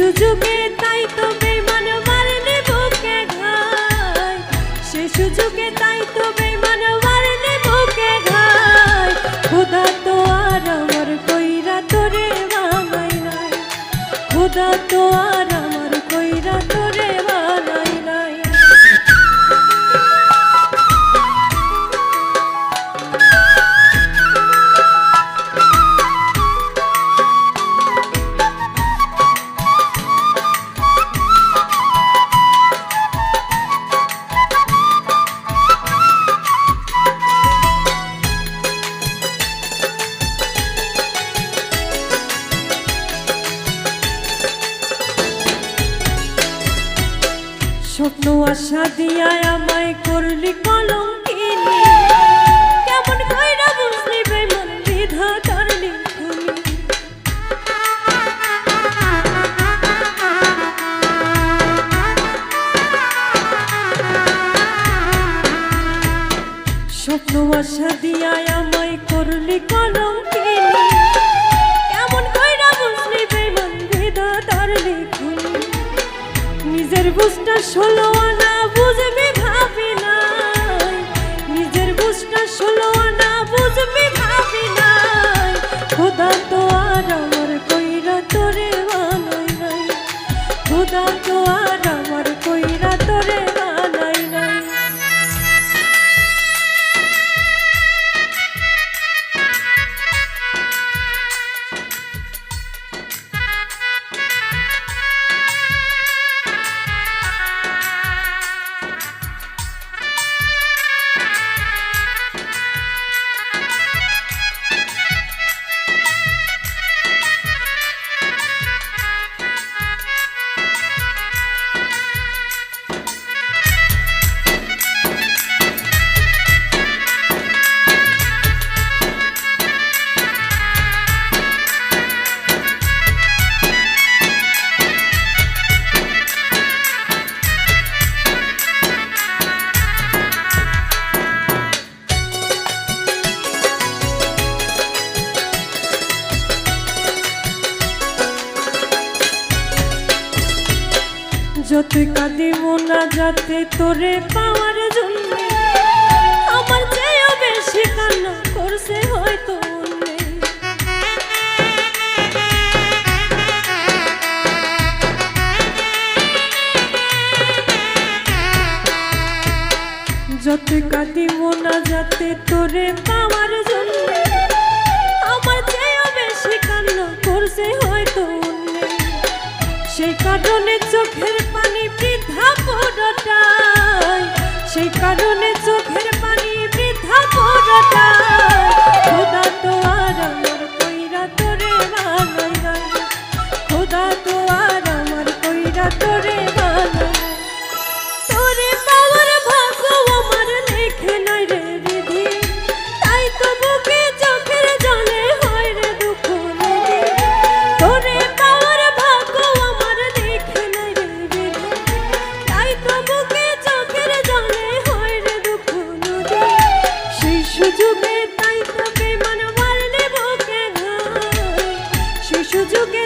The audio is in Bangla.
সুযোগে তাই তো বেঈমান মারলে বুকে ঘায়, সে সুযোগে তাই তো বেঈমান মারলে বুকে ঘায়। খোদা তো আর আমার কইরা তোরে বানাই নাই, খোদা তো আর আমার কইরা তোরে বানাই নাই। স্বপ্ন আশা দিয়া আমায় করলি কলঙ্কিনী, কেমন কইরা বুঝলি বেঈমান বিধাতার লিখনি। স্বপ্ন আশা দিয়া আমায় করলি কলঙ্কিনী, কেমন কইরা বুঝলি বেঈমান বিধাতার লিখনি। নিজের বুঝটা 16 আনা বুঝবি ভাবি নাই, নিজের বুঝটা 16 আনা বুঝবি ভাবি নাই। খোদা তো আর আমার কইরা তোরে বানাই নাই, খোদা তো আর আমার কইরা তোরে বানাই নাই। যতই কাঁদি মোনা যাতে তোরে পাওয়ার জন্য, আমার চেয়েও বেশি কান্না করছে হয়তো অন্যে। যতই কাঁদি মোনা যাতে তোরে পাওয়ার জন্য, আমার চেয়েও বেশি কান্না করছে হয়তো অন্যে। সেই কারণে চোখের পানি বৃথা পুরোটাই, সেই কারণে চোখের পানি বৃথা পুরোটাই। খোদা তো আর আমার কইরা তোরে বানাই নাই, খোদা তো আর আমার কইরা তোরে বানাই নাই। তোরে পাওয়ার ভাগ্য আমার লেখে নাই রে বিধি, তাই তো বুকে চোখের জলে হয় রে দুঃখ নদী। তোরে পাওয়ার ভাগ্য আমার লেখে নাই রে বিধি, তাই তো বুকে চোখের জলে হয় রে দুঃখ নদী। সেই সুযোগে তাই তো বেঈমান মারলে বুকে ঘায়, সেই সুযোগে